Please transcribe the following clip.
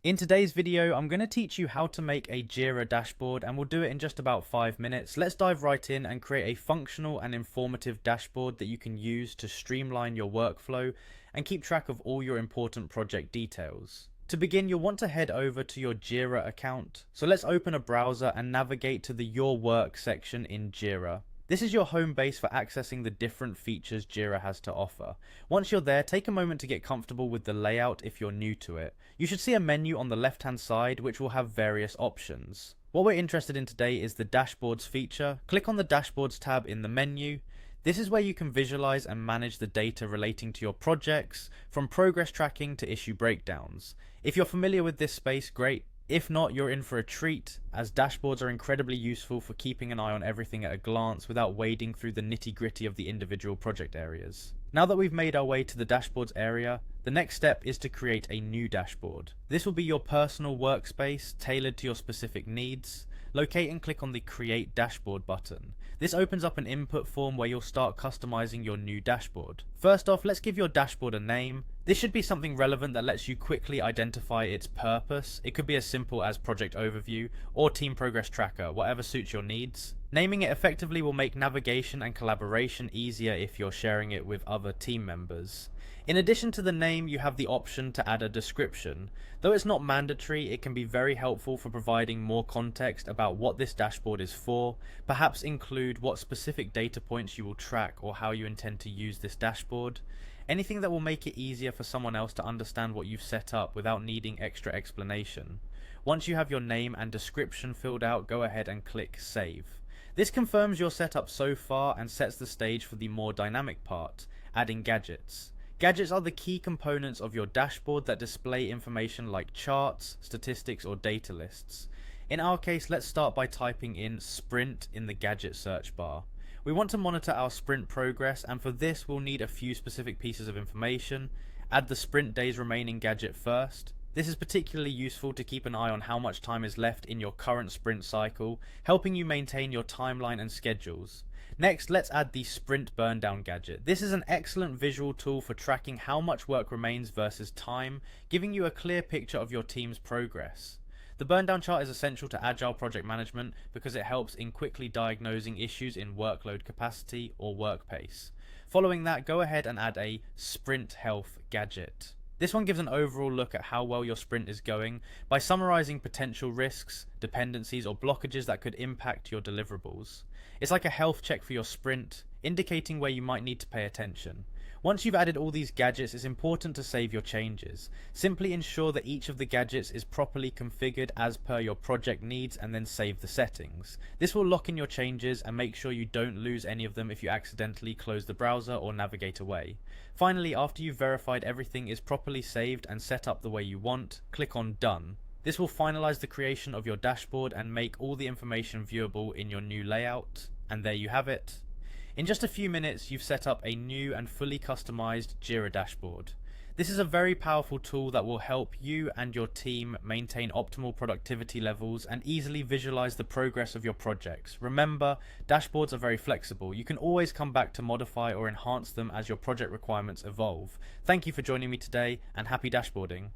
In today's video, I'm going to teach you how to make a Jira dashboard, and we'll do it in just about 5 minutes. Let's dive right in and create a functional and informative dashboard that you can use to streamline your workflow and keep track of all your important project details. To begin, you'll want to head over to your Jira account. So let's open a browser and navigate to the Your Work section in Jira. This is your home base for accessing the different features Jira has to offer. Once you're there, take a moment to get comfortable with the layout if you're new to it. You should see a menu on the left hand side which will have various options. What we're interested in today is the Dashboards feature. Click on the Dashboards tab in the menu. This is where you can visualize and manage the data relating to your projects, from progress tracking to issue breakdowns. If you're familiar with this space, great. If not, you're in for a treat, as dashboards are incredibly useful for keeping an eye on everything at a glance without wading through the nitty-gritty of the individual project areas. Now that we've made our way to the dashboards area, the next step is to create a new dashboard. This will be your personal workspace tailored to your specific needs. Locate and click on the Create Dashboard button. This opens up an input form where you'll start customizing your new dashboard. First off, let's give your dashboard a name. This should be something relevant that lets you quickly identify its purpose. It could be as simple as Project Overview or Team Progress Tracker, whatever suits your needs. Naming it effectively will make navigation and collaboration easier if you're sharing it with other team members. In addition to the name, you have the option to add a description. Though it's not mandatory, it can be very helpful for providing more context about what this dashboard is for. Perhaps include what specific data points you will track or how you intend to use this dashboard. Anything that will make it easier for someone else to understand what you've set up without needing extra explanation. Once you have your name and description filled out, go ahead and click Save. This confirms your setup so far and sets the stage for the more dynamic part, adding gadgets. Gadgets are the key components of your dashboard that display information like charts, statistics, or data lists. In our case, let's start by typing in Sprint in the gadget search bar. We want to monitor our sprint progress, and for this we'll need a few specific pieces of information. Add the sprint days remaining gadget first. This is particularly useful to keep an eye on how much time is left in your current sprint cycle, helping you maintain your timeline and schedules. Next, let's add the Sprint Burndown gadget. This is an excellent visual tool for tracking how much work remains versus time, giving you a clear picture of your team's progress. The burndown chart is essential to agile project management because it helps in quickly diagnosing issues in workload capacity or work pace. Following that, go ahead and add a Sprint Health gadget. This one gives an overall look at how well your sprint is going by summarizing potential risks, dependencies, or blockages that could impact your deliverables. It's like a health check for your sprint, indicating where you might need to pay attention. Once you've added all these gadgets, it's important to save your changes. Simply ensure that each of the gadgets is properly configured as per your project needs and then save the settings. This will lock in your changes and make sure you don't lose any of them if you accidentally close the browser or navigate away. Finally, after you've verified everything is properly saved and set up the way you want, click on Done. This will finalize the creation of your dashboard and make all the information viewable in your new layout. And there you have it. In just a few minutes, you've set up a new and fully customized Jira dashboard. This is a very powerful tool that will help you and your team maintain optimal productivity levels and easily visualize the progress of your projects. Remember, dashboards are very flexible. You can always come back to modify or enhance them as your project requirements evolve. Thank you for joining me today, and happy dashboarding.